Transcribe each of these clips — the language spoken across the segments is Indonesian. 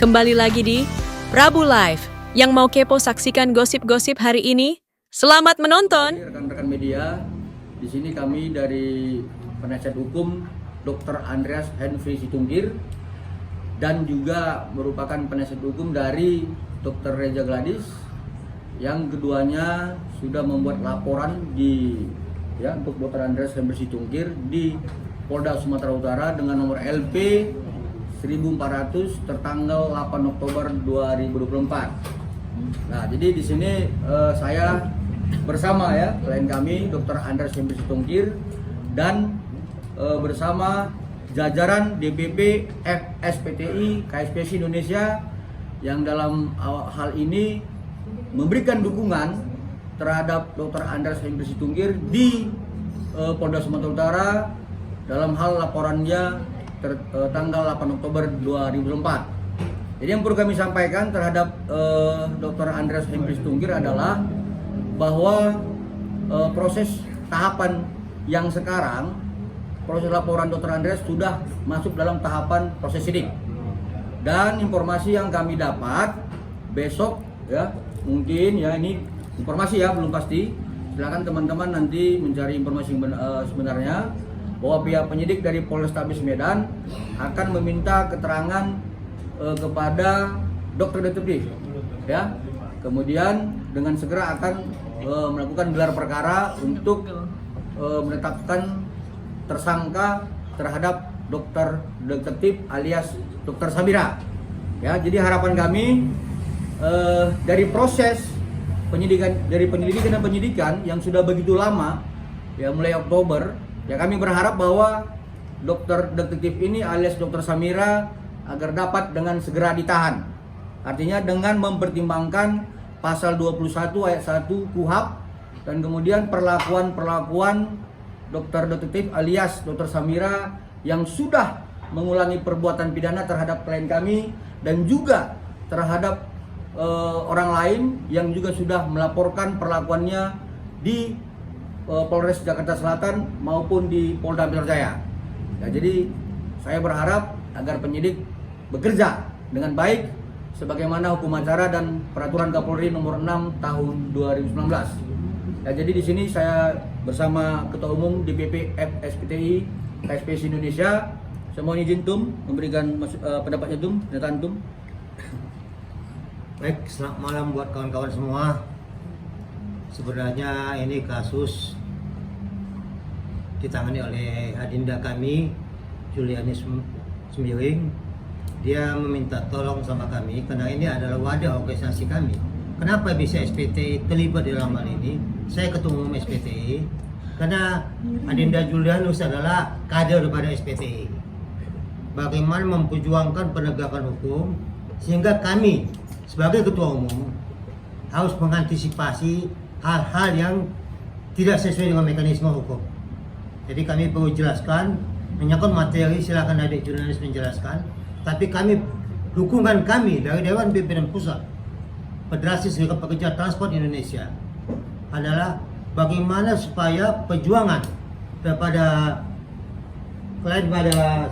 Kembali lagi di Prabu Live. Yang mau kepo saksikan gosip-gosip hari ini, selamat menonton. Rekan-rekan media, di sini kami dari penasihat hukum Dr. Andreas Henry Situnggir dan juga merupakan penasihat hukum dari Dr. Reza Gladys yang keduanya sudah membuat laporan untuk Dr. Andreas Henry Situnggir di Polda Sumatera Utara dengan nomor LP 1400 tertanggal 8 Oktober 2024. Nah, jadi di sini saya bersama klien kami Dr. Andreas Henry Situnggir dan bersama jajaran DPP FSPTI KSPSI Indonesia yang dalam hal ini memberikan dukungan terhadap Dr. Andreas Henry Situnggir di Polda Sumatera Utara dalam hal laporannya tanggal 8 Oktober 2024. Jadi yang perlu kami sampaikan terhadap Dr. Andreas Henry Situnggir adalah bahwa proses tahapan yang sekarang, proses laporan Dr. Andreas sudah masuk dalam tahapan proses sidik. Dan informasi yang kami dapat besok mungkin ini informasi belum pasti. Silakan teman-teman nanti mencari informasi sebenarnya bahwa pihak penyidik dari Polrestabes Medan akan meminta keterangan kepada dokter detektif kemudian dengan segera akan melakukan gelar perkara untuk menetapkan tersangka terhadap dokter detektif alias dokter Samira. Jadi harapan kami dari proses penyelidikan dan penyidikan yang sudah begitu lama mulai Oktober, kami berharap bahwa dokter detektif ini alias dokter Samira agar dapat dengan segera ditahan. Artinya dengan mempertimbangkan pasal 21 ayat 1 KUHP dan kemudian perlakuan dokter detektif alias dokter Samira yang sudah mengulangi perbuatan pidana terhadap klien kami dan juga terhadap orang lain yang juga sudah melaporkan perlakuannya di Polres Jakarta Selatan maupun di Polda Metro Jaya. Jadi saya berharap agar penyidik bekerja dengan baik sebagaimana hukum acara dan peraturan Kapolri nomor 6 tahun 2019. Jadi di sini saya bersama Ketua Umum DPP FSPTI KSPSI Indonesia. Saya mohon izin Tum memberikan pendapatnya pernyataan Tum. Baik, selamat malam buat kawan-kawan semua. Sebenarnya ini kasus ditangani oleh adinda kami, Julianis Sembiring. Dia meminta tolong sama kami karena ini adalah wadah organisasi kami. Kenapa bisa SPTI terlibat dalam hal ini? Saya ketua umum SPTI karena adinda Julianus adalah kader daripada SPTI. Bagaimana memperjuangkan penegakan hukum sehingga kami sebagai ketua umum harus mengantisipasi hal-hal yang tidak sesuai dengan mekanisme hukum. Jadi kami perlu jelaskan, menyangkut materi silakan adik jurnalis menjelaskan. Tapi dukungan kami dari Dewan Pimpinan Pusat Federasi Serikat Pekerja Transport Indonesia adalah bagaimana supaya perjuangan daripada klien pada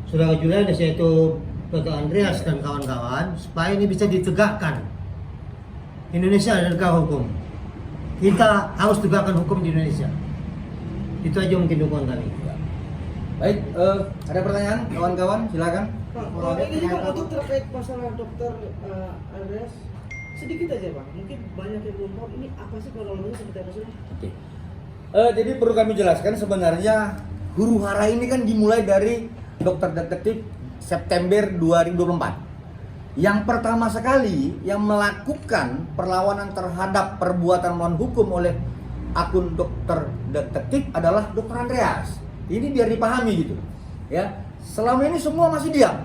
saudara Julianus yaitu Dr. Andreas dan kawan-kawan supaya ini bisa ditegakkan. Indonesia adalah negara hukum. Kita harus tegakkan hukum di Indonesia. Itu aja mungkin dukungan kami. Baik, ada pertanyaan kawan-kawan? Silakan. Pak, ini kan untuk terkait masalah dokter Andreas, sedikit aja Pak. Mungkin banyak yang belum tahu ini apa sih kronologinya seperti apa sih? Oke. Jadi perlu kami jelaskan sebenarnya huru hara ini kan dimulai dari dokter detektif September 2024. Yang pertama sekali yang melakukan perlawanan terhadap perbuatan melawan hukum oleh akun dokter detektif adalah dokter Andreas. Ini biar dipahami gitu. Selama ini semua masih diam.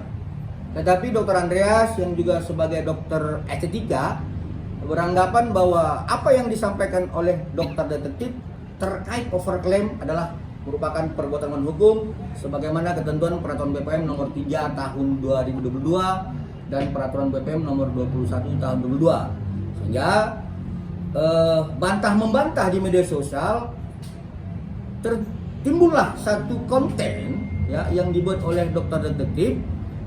Tetapi dokter Andreas yang juga sebagai dokter estetika beranggapan bahwa apa yang disampaikan oleh dokter detektif terkait overclaim adalah merupakan perbuatan melawan hukum sebagaimana ketentuan peraturan BPM nomor 3 tahun 2022 dan peraturan BPM nomor 21 tahun 2022. Sehingga bantah membantah di media sosial timbullah satu konten yang dibuat oleh dokter detektif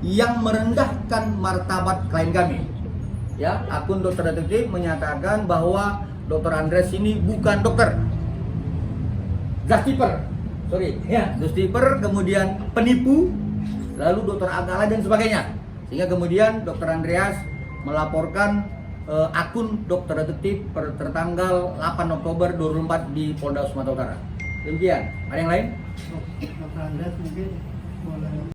yang merendahkan martabat klien kami. Ya, akun Dokter Detektif menyatakan bahwa Dr. Andreas ini bukan dokter, justiper, justiper, kemudian penipu, lalu dokter agak dan sebagainya. Sehingga kemudian Dr. Andreas melaporkan akun Dokter Detektif tertanggal 8 Oktober 2004 di Polda Sumatera Utara. Demikian. Ada yang lain? Dr. Andreas mungkin boleh